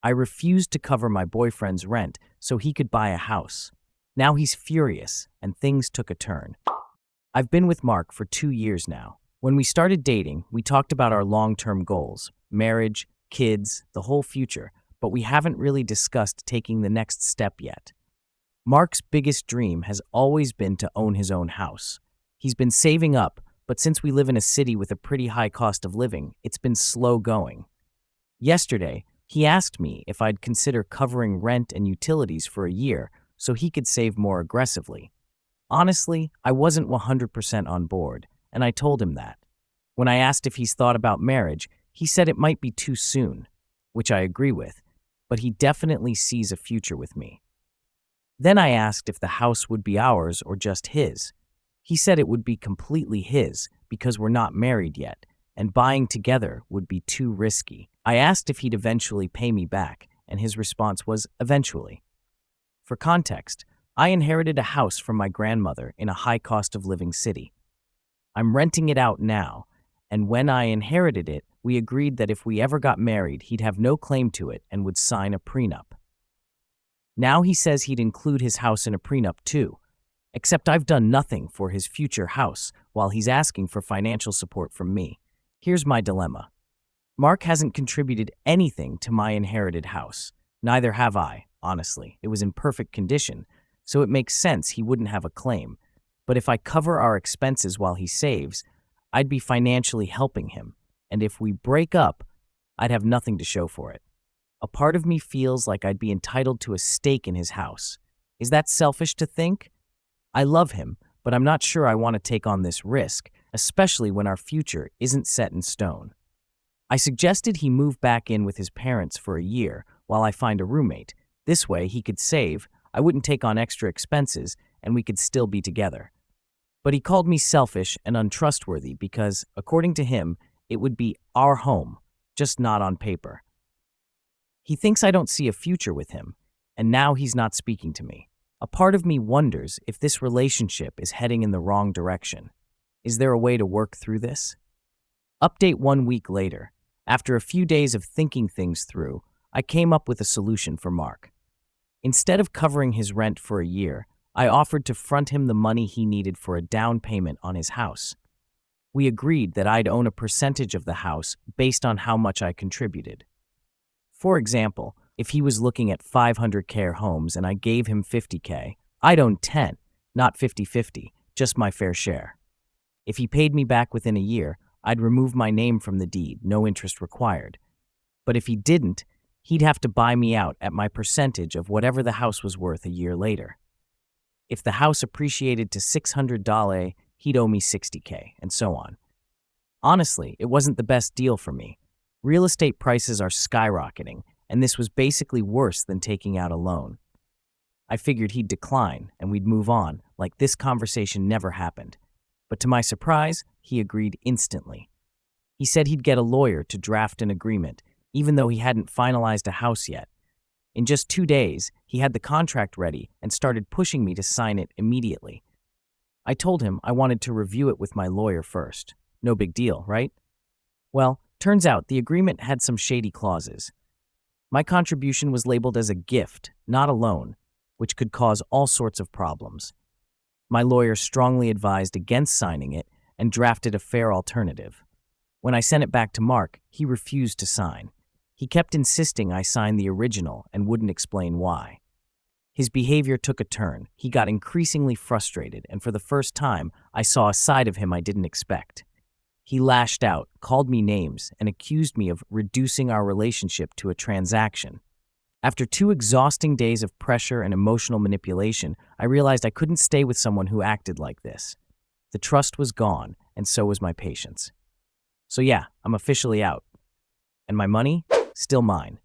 I refused to cover my boyfriend's rent so he could buy a house. Now he's furious, and things took a turn. I've been with Mark for 2 years now. When we started dating, we talked about our long-term goals, marriage, kids, the whole future, but we haven't really discussed taking the next step yet. Mark's biggest dream has always been to own his own house. He's been saving up, but since we live in a city with a pretty high cost of living, it's been slow going. Yesterday, he asked me if I'd consider covering rent and utilities for a year so he could save more aggressively. Honestly, I wasn't 100% on board, and I told him that. When I asked if he's thought about marriage, he said it might be too soon, which I agree with, but he definitely sees a future with me. Then I asked if the house would be ours or just his. He said it would be completely his because we're not married yet, and buying together would be too risky. I asked if he'd eventually pay me back, and his response was eventually. For context, I inherited a house from my grandmother in a high cost of living city. I'm renting it out now, and when I inherited it, we agreed that if we ever got married, he'd have no claim to it and would sign a prenup. Now he says he'd include his house in a prenup too, except I've done nothing for his future house while he's asking for financial support from me. Here's my dilemma. Mark hasn't contributed anything to my inherited house. Neither have I, honestly. It was in perfect condition, so it makes sense he wouldn't have a claim. But if I cover our expenses while he saves, I'd be financially helping him, and if we break up, I'd have nothing to show for it. A part of me feels like I'd be entitled to a stake in his house. Is that selfish to think? I love him, but I'm not sure I want to take on this risk, especially when our future isn't set in stone. I suggested he move back in with his parents for a year while I find a roommate. This way he could save, I wouldn't take on extra expenses, and we could still be together. But he called me selfish and untrustworthy because, according to him, it would be our home, just not on paper. He thinks I don't see a future with him, and now he's not speaking to me. A part of me wonders if this relationship is heading in the wrong direction. Is there a way to work through this? Update 1 week later. After a few days of thinking things through, I came up with a solution for Mark. Instead of covering his rent for a year, I offered to front him the money he needed for a down payment on his house. We agreed that I'd own a percentage of the house based on how much I contributed. For example, if he was looking at 500K homes and I gave him 50K, I'd own 10, not 50-50, just my fair share. If he paid me back within a year, I'd remove my name from the deed, no interest required. But if he didn't, he'd have to buy me out at my percentage of whatever the house was worth a year later. If the house appreciated to $600, he'd owe me 60K, and so on. Honestly, it wasn't the best deal for me. Real estate prices are skyrocketing, and this was basically worse than taking out a loan. I figured he'd decline, and we'd move on, like this conversation never happened. But to my surprise, he agreed instantly. He said he'd get a lawyer to draft an agreement, even though he hadn't finalized a house yet. In just 2 days, he had the contract ready and started pushing me to sign it immediately. I told him I wanted to review it with my lawyer first. No big deal, right? Well, turns out the agreement had some shady clauses. My contribution was labeled as a gift, not a loan, which could cause all sorts of problems. My lawyer strongly advised against signing it and drafted a fair alternative. When I sent it back to Mark, he refused to sign. He kept insisting I sign the original and wouldn't explain why. His behavior took a turn. He got increasingly frustrated, and for the first time, I saw a side of him I didn't expect. He lashed out, called me names, and accused me of reducing our relationship to a transaction. After 2 exhausting days of pressure and emotional manipulation, I realized I couldn't stay with someone who acted like this. The trust was gone, and so was my patience. So yeah, I'm officially out. And my money? Still mine.